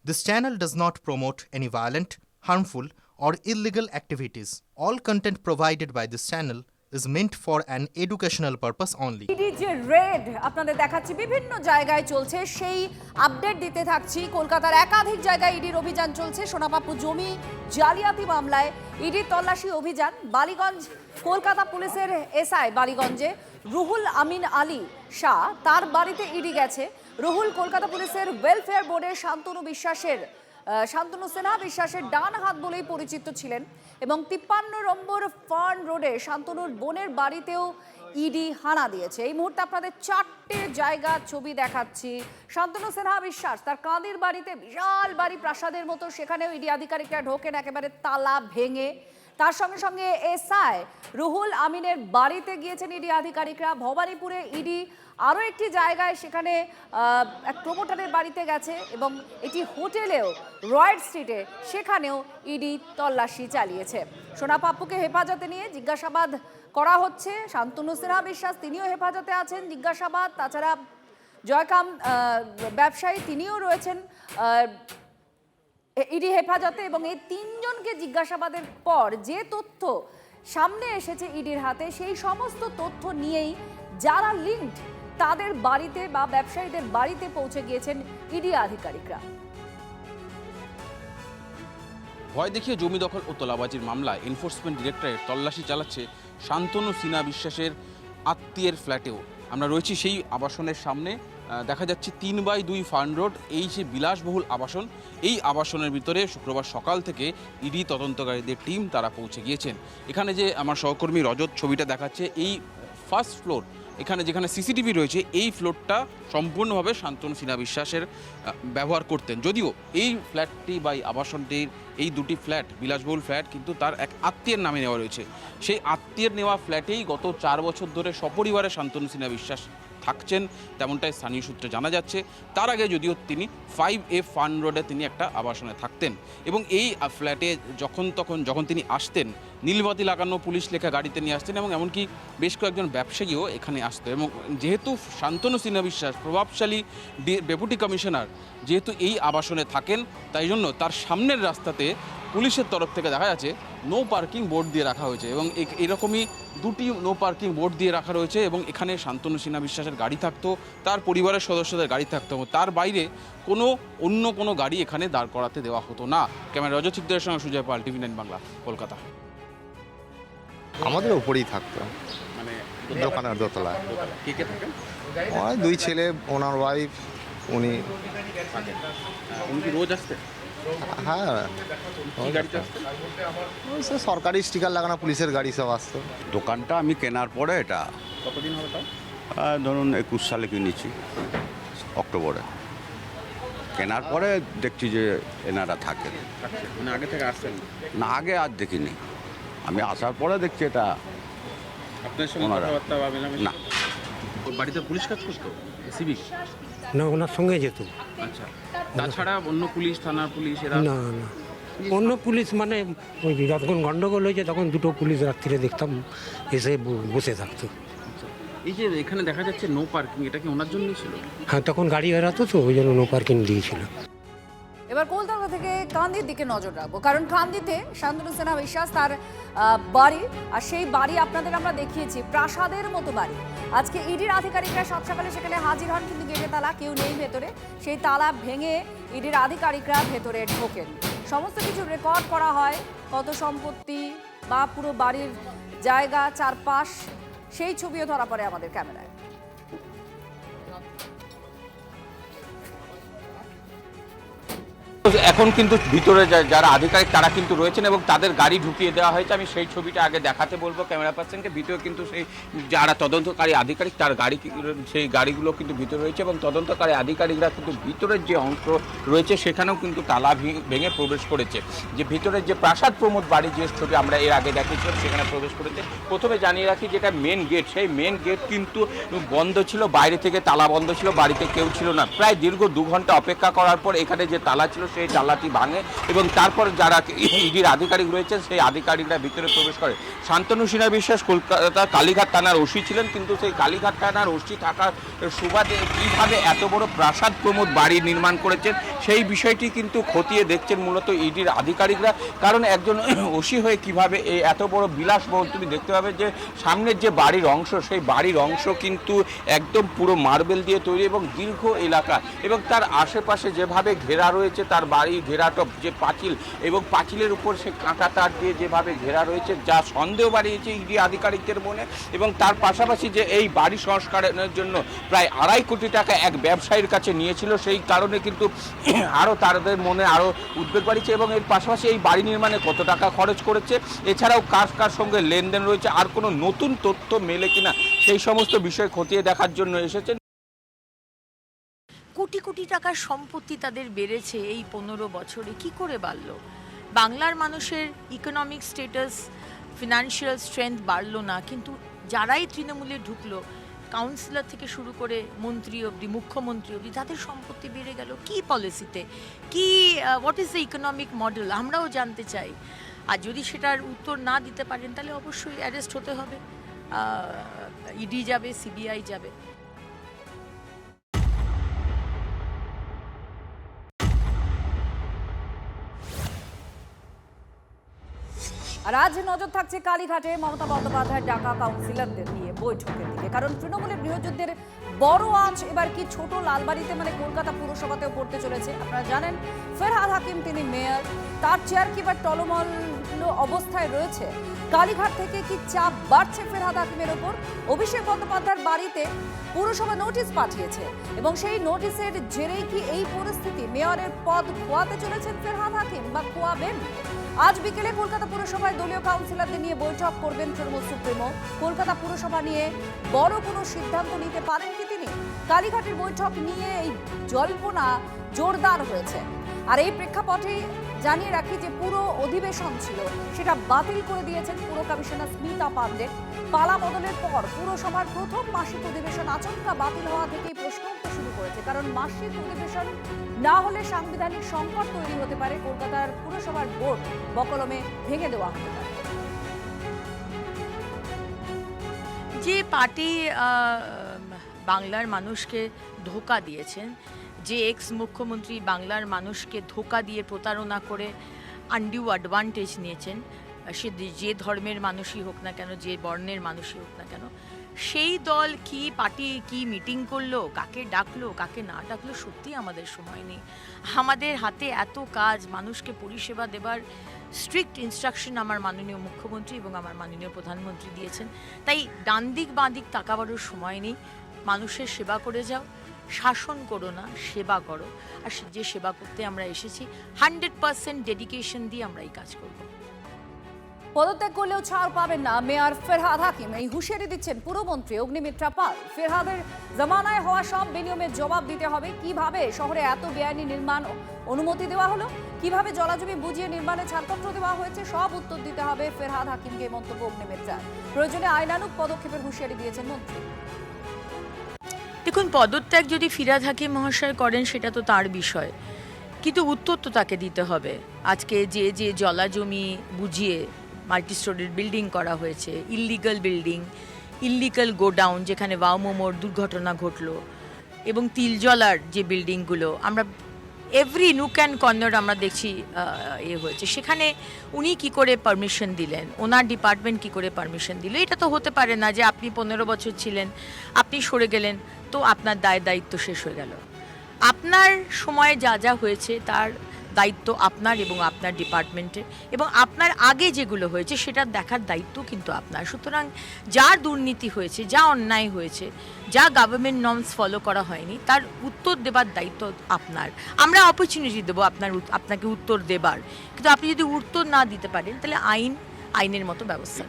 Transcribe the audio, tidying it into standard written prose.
This channel does not promote any violent, harmful, or illegal activities. All content provided by this channel is meant for an educational purpose only. ED যে raid আপনাদের দেখাচ্ছি বিভিন্ন জায়গায় চলছে, সেই update দিতে থাকছি। কলকাতার একাধিক জায়গায় ইডির অভিযান চলছে। সোনাপাপ্পু জমি জালিয়াতি মামলায় ইডির তল্লাশি অভিযান। বালিগঞ্জ কলকাতা পুলিশের এসআই বালিগঞ্জে রুহুল আমিন আলী শাহ, তার বাড়িতে ইডি গেছে। রুহুল কলকাতা পুলিশের ওয়েলফেয়ার বোর্ডের শান্তনু সিনহা বিশ্বাসের ডান হাত বলেই পরিচিত ছিলেন এবং 53 নম্বর ফার্ন রোডে শান্তনুর বোনের বাড়িতেও ইডি হানা দিয়েছে। এই মুহূর্তে আপনাদের 4টে জায়গার ছবি দেখাচ্ছি। শান্তনু সিনহা বিশ্বাস তার কাঁদির বাড়িতে, বিশাল বাড়ি প্রাসাদের মতো, সেখানেও ইডি আধিকারিকরা ঢোকেন একেবারে তালা ভেঙে। তার সঙ্গে সঙ্গে এসআই রুহুল আমিনের বাড়িতে গিয়েছেন ইডি আধিকারিকরা। ভবানীপুরে ইডি আরও একটি জায়গায়, সেখানে এক প্রমোটারের বাড়িতে গেছে এবং এটি হোটেলেও, রয়্যাল স্ট্রিটে, সেখানেও ইডি তল্লাশি চালিয়েছে। সোনাপাপ্পুকে হেফাজতে নিয়ে জিজ্ঞাসাবাদ করা হচ্ছে। শান্তনু সিনহা বিশ্বাস তিনিও হেফাজতে আছেন, জিজ্ঞাসাবাদ। তাছাড়া জয়কাম ব্যবসায়ী, তিনিও রয়েছেন ইডি হেফাজতে। এবং এই তিনজনকে জিজ্ঞাসাবাদের পর যে তথ্য সামনে এসেছে ইডির হাতে, সেই সমস্ত তথ্য নিয়েই যারা লিঙ্কড তাদের বাড়িতে বা ব্যবসায়ীদের বাড়িতে পৌঁছে গিয়েছেন ইডি আধিকারিকরা। ভয় দেখিয়ে জমি দখল ও তোলাবাজির মামলায় এনফোর্সমেন্ট ডিরেক্টরেট তল্লাশি চালাচ্ছে শান্তনু সিনহা বিশ্বাসের আত্মীয়ের ফ্ল্যাটেও। আমরা রয়েছি সেই আবাসনের সামনে। দেখা যাচ্ছে 3/2 ফার্ন রোড, এই যে বিলাসবহুল আবাসন, এই আবাসনের ভিতরে শুক্রবার সকাল থেকে ইডি তদন্তকারীদের টিম তারা পৌঁছে গিয়েছেন। এখানে যে আমার সহকর্মী রজত ছবিটা দেখাচ্ছে, এই ফার্স্ট ফ্লোর, এখানে যেখানে সিসিটিভি রয়েছে, এই ফ্লোরটা সম্পূর্ণভাবে শান্তনু সিনহা বিশ্বাসের ব্যবহার করতেন। যদিও এই ফ্ল্যাটটি বা এই আবাসনটির এই দুটি ফ্ল্যাট, বিলাসবহুল ফ্ল্যাট, কিন্তু তার এক আত্মীয়ের নামে নেওয়া রয়েছে। সেই আত্মীয়ের নেওয়া ফ্ল্যাটেই গত 4 বছর ধরে সপরিবারে শান্তনু সিনহা বিশ্বাস থাকছেন, তেমনটাই স্থানীয় সূত্রে জানা যাচ্ছে। তার আগে যদিও তিনি 5A ফার্ন রোডে তিনি একটা আবাসনে থাকতেন এবং এই ফ্ল্যাটে যখন তিনি আসতেন, নীলবাতি লাগানো পুলিশ লেখা গাড়িতে নিয়ে আসতেন এবং এমনকি বেশ কয়েকজন ব্যবসায়ীও এখানে আসতেন। এবং যেহেতু শান্তনু সিনহা বিশ্বাস প্রভাবশালী ডেপুটি কমিশনার যেহেতু এই আবাসনে থাকেন, তাই জন্য তার সামনের রাস্তাতে পুলিশের তরফ থেকে দেখা যাচ্ছে নো পার্কিং বোর্ড দিয়ে রাখা হয়েছে এবং এরকমই 2টি নো পার্কিং বোর্ড দিয়ে রাখা রয়েছে এবং এখানে শান্তনু সিনহা বিশ্বাসের গাড়ি থাকতো, তার পরিবারের সদস্যদের গাড়ি থাকতো, তার বাইরে অন্য কোনো গাড়ি এখানে দাঁড় করাতে দেওয়া হতো না। ক্যামেরা রজত সিকদারের সঙ্গে সুজয় পাল, TV9 বাংলা, কলকাতা। আমাদের উপরেই থাকতো, মানে দোকানের দোতলায়। কে কে থাকেন? ওই 2 ছেলে, ওনার ওয়াইফ, উনি। উনি কি রোজ আসতেন? হ্যাঁ, কি গাড়িতে আসতেন? ওই সব সরকারি স্টিকার লাগানো পুলিশের গাড়ি সব আসতো। দোকানটা আমি কেনার পরে, এটা কতদিন হবে তাও? ধরুন 21 সালে কিনেছি, অক্টোবরে। কেনার পরে দেখছি যে এনারা থাকেন। মানে আগে থেকে আসছেন না, আগে আর দেখিনি, আমি আসার পরে দেখছি এটা। আপনার সঙ্গে ওনারা? কথাবার্তা বা মেলামেশা? না। ওর বাড়িতে পুলিশ কাজ করতো, সিভিক? না, ওনার সঙ্গে যেত। আচ্ছা, তাছাড়া অন্য পুলিশ, থানার পুলিশ এরা? না না, অন্য পুলিশ মানে ওই যখন গন্ডগোল হয়েছে তখন 2টো পুলিশ রাত্রিরে দেখতাম এসে বসে থাকতো। এই যে এখানে দেখা যাচ্ছে নো পার্কিং, এটা কি ওনার জন্যই ছিল? হ্যাঁ, তখন গাড়ি এড়াতো তো, ওই জন্য নো পার্কিং দিয়েছিল। এবার কলকাতা থেকে কান্দির দিকে নজর রাখবো, কারণ কান্দিতে শান্তনু সিনহা বিশ্বাস তার বাড়ি, আর সেই বাড়ি আপনাদের আমরা দেখিয়েছি, প্রাসাদের মতো বাড়ি। আজকে ইডির আধিকারিকরা সাত সকালে সেখানে হাজির হন, কিন্তু গেটে তালা, কেউ নেই ভেতরে। সেই তালা ভেঙে ইডির আধিকারিকরা ভেতরে ঢোকেন। সমস্ত কিছু রেকর্ড করা হয়, কত সম্পত্তি বা পুরো বাড়ির জায়গা, চারপাশ, সেই ছবিও ধরা পড়ে আমাদের ক্যামেরায়। এখন কিন্তু ভিতরে যারা আধিকারিক তারা কিন্তু রয়েছেন এবং তাদের গাড়ি ঢুকিয়ে দেওয়া হয়েছে। আমি সেই ছবিটা আগে দেখাতে বলবো ক্যামেরা পার্সনকে। ভিতরে কিন্তু সেই যারা তদন্তকারী আধিকারিক, তার গাড়ি, সেই গাড়িগুলো কিন্তু ভিতরে রয়েছে এবং তদন্তকারী আধিকারিকরা কিন্তু ভিতরের যে অংশ রয়েছে সেখানেও কিন্তু তালা ভেঙে প্রবেশ করেছে। যে ভিতরের যে প্রাসাদ প্রমোদ বাড়ি, যে ছবি আমরা এর আগে দেখিয়েছিলাম, সেখানে প্রবেশ করেছে। প্রথমে জানিয়ে রাখি, যেটা মেন গেট, সেই মেন গেট কিন্তু বন্ধ ছিল, বাইরে থেকে তালা বন্ধ ছিল, বাড়িতে কেউ ছিল না। প্রায় দীর্ঘ 2 ঘন্টা অপেক্ষা করার পর এখানে যে তালা ছিল সেই জানলাটি ভাঙে এবং তারপর যারা ইডির আধিকারিক রয়েছেন সেই আধিকারিকরা ভিতরে প্রবেশ করে। শান্তনু সিনহা বিশ্বাস কলকাতা কালীঘাট থানার ওসি ছিলেন, কিন্তু সেই কালীঘাট থানার ওসি থাকার সুবাদে কীভাবে এত বড় প্রাসাদ প্রমোদ বাড়ি নির্মাণ করেছেন সেই বিষয়টি কিন্তু খতিয়ে দেখছেন মূলত ইডির আধিকারিকরা। কারণ একজন ওসি হয়ে কিভাবে এই এত বড় বিলাসবহুল, তুমি দেখতে পাবে যে সামনের যে বাড়ির অংশ সেই বাড়ির অংশ কিন্তু একদম পুরো মার্বেল দিয়ে তৈরি এবং দীর্ঘ এলাকা এবং তার আশেপাশে যেভাবে ঘেরা রয়েছে তার বাড়ি ঘেরাটপ যে পাঁচিল এবং পাঁচিলের উপর সে কাঁটা তার দিয়ে যেভাবে ঘেরা রয়েছে যা সন্দেহ বাড়িয়েছে ইডি আধিকারিকদের মনে। এবং তার পাশাপাশি যে এই বাড়ি সংস্কারের জন্য প্রায় 2.5 কোটি টাকা এক ব্যবসায়ীর কাছে নিয়েছিল, সেই কারণে কিন্তু আরও তাদের মনে আরও উদ্বেগ বাড়িয়েছে এবং এর পাশাপাশি এই বাড়ি নির্মাণে কত টাকা খরচ করেছে, এছাড়াও কার কার সঙ্গে লেনদেন রয়েছে, আর কোনো নতুন তথ্য মেলে কিনা সেই সমস্ত বিষয় খতিয়ে দেখার জন্য এসেছেন। কোটি কোটি টাকার সম্পত্তি তাদের বেড়েছে এই 15 বছরে, কি করে বাড়ল? বাংলার মানুষের ইকোনমিক স্ট্যাটাস, ফিনান্সিয়াল স্ট্রেংথ বাড়লো না, কিন্তু যারাই তৃণমূলে ঢুকলো, কাউন্সিলর থেকে শুরু করে মন্ত্রী অবধি, মুখ্যমন্ত্রী অবধি, তাদের সম্পত্তি বেড়ে গেল কি পলিসিতে, কি what is the economic model, আমরাও জানতে চাই। আর যদি সেটার উত্তর না দিতে পারেন তাহলে অবশ্যই অ্যারেস্ট হতে হবে, ইডি যাবে, সিবিআই যাবে। আর আজ নজর থাকছে কালীঘাটে মমতা বন্দ্যোপাধ্যায়ের ডাকা কাউন্সিলরদের নিয়ে বৈঠকের দিকে, কারণ তৃণমূলের গৃহযুদ্ধের বড় আঁচ এবার কি ছোট লালবাড়িতে মানে কলকাতা পুরসভাতেও পড়তে চলেছে। আপনারা জানেন ফেরহাদ হাকিম তিনি মেয়র, তার চেয়ার কি এবার টলমল অবস্থায় রয়েছে। কালীঘাট থেকে কি চাপ বাড়ছে ফেরহাদ হাকিমের ওপর? অভিষেক বন্দ্যোপাধ্যায়ের বাড়িতে পুরসভা নোটিশ পাঠিয়েছে এবং সেই নোটিশের জেরেই কি এই পরিস্থিতি? মেয়রের পদ খোয়াতে চলেছেন ফেরহাদ হাকিম বা খোয়াবেন? আজ বিকেলে কলকাতা পুরসভায় দলীয় কাউন্সিলরদের নিয়ে বৈঠক করবেন তৃণমূল সুপ্রিমো। কলকাতা পুরসভা নিয়ে বড় কোনো সিদ্ধান্ত নিতে পারেন কি তিনি? কালীঘাটের বৈঠক নিয়ে এই জল্পনা জোরদার হয়েছে। আর এই প্রেক্ষাপটে জানিয়ে রাখি যে পুরো অধিবেশন ছিল সেটা বাতিল করে দিয়েছেন পুর কমিশনার স্মিতা পান্ডে। পালা বদলের পর পুরসভার প্রথম মাসিক অধিবেশন আচমকা বাতিল হওয়া থেকেই প্রশ্ন উঠতে শুরু করেছে, কারণ মাসিক অধিবেশন না হলে সাংবিধানিক সংকট তৈরি হতে পারে, কলকাতার পুরসভার বোর্ড বকলমে ভেঙে দেওয়া হতে পারে। যে পার্টি বাংলার মানুষকে ধোঁকা দিয়েছেন, যে এক্স মুখ্যমন্ত্রী বাংলার মানুষকে ধোঁকা দিয়ে প্রতারণা করে আনডিউ অ্যাডভান্টেজ নিয়েছেন, সে যে ধর্মের মানুষই হোক না কেন, যে বর্ণের মানুষই হোক না কেন, সেই দল কি পার্টি কি মিটিং করলো, কাকে ডাকলো, কাকে না ডাকলো, সত্যি আমাদের সময় নেই। আমাদের হাতে এত কাজ, মানুষকে পরিষেবা দেবার স্ট্রিক্ট ইনস্ট্রাকশন আমার মাননীয় মুখ্যমন্ত্রী এবং আমার মাননীয় প্রধানমন্ত্রী দিয়েছেন। তাই ডান দিক বাঁ দিক তাকাবারও সময় নেই। মানুষের সেবা করে যাও, শাসন করো না, সেবা করো। আর যে সেবা করতে আমরা এসেছি 100% ডেডিকেশন দিয়ে আমরা এই কাজ করব। পদত্যাগ করলেও ছাড় পাবেন না মেয়র ফেরহাদ হাকিম, এই হুঁশিয়ারি দিচ্ছেন পুরমন্ত্রী অগ্নিমিত্রা পাল। ফেরহাদের জামানায় হওয়া সব বিনিয়োগের জবাব দিতে হবে। কিভাবে শহরে এত বেআইনি নির্মাণ অনুমতি দেওয়া হলো, কিভাবে জলাজমি বুঝিয়ে নির্মাণে ছাড়পত্র দেওয়া হয়েছে, সব উত্তর দিতে হবে ফেরহাদ হাকিমকে, মন্তব্য অগ্নিমিত্রা। প্রয়োজনে আইনানুগ পদক্ষেপের হুঁশিয়ারি দিয়েছেন মন্ত্রী। দেখুন, পদত্যাগ যদি ফিরহাদ হাকিম মহাশয় করেন সেটা তো তার বিষয়, কিন্তু উত্তর তো তাকে দিতে হবে। আজকে যে জলাজমি বুঝিয়ে মাল্টি স্টোরের বিল্ডিং করা হয়েছে, ইল্লিগাল বিল্ডিং, ইল্লিগাল গোডাউন যেখানে ওয়াও মোমোর দুর্ঘটনা ঘটলো, এবং তিলজলার যে বিল্ডিংগুলো আমরা এভরি নুক অ্যান্ড কর্নার আমরা দেখছি হয়েছে, সেখানে উনি কি করে পারমিশন দিলেন, ওনার ডিপার্টমেন্ট কি করে পারমিশন দিল? এটা তো হতে পারে না যে আপনি 15 বছর ছিলেন, আপনি সরে গেলেন, তো আপনার দায়িত্ব শেষ হয়ে গেল। আপনার সময়ে যা যা হয়েছে তার দায়িত্ব আপনার এবং আপনার ডিপার্টমেন্টের, এবং আপনার আগে যেগুলো হয়েছে সেটার দেখার দায়িত্ব কিন্তু আপনার। সুতরাং যা দুর্নীতি হয়েছে, যা অন্যায় হয়েছে, যা গভর্নমেন্ট নর্মস ফলো করা হয়নি, তার উত্তর দেবার দায়িত্ব আপনার। আমরা অপরচুনিটি দেবো আপনাকে উত্তর দেবার, কিন্তু আপনি যদি উত্তর না দিতে পারেন তাহলে আইনের মতো ব্যবস্থা।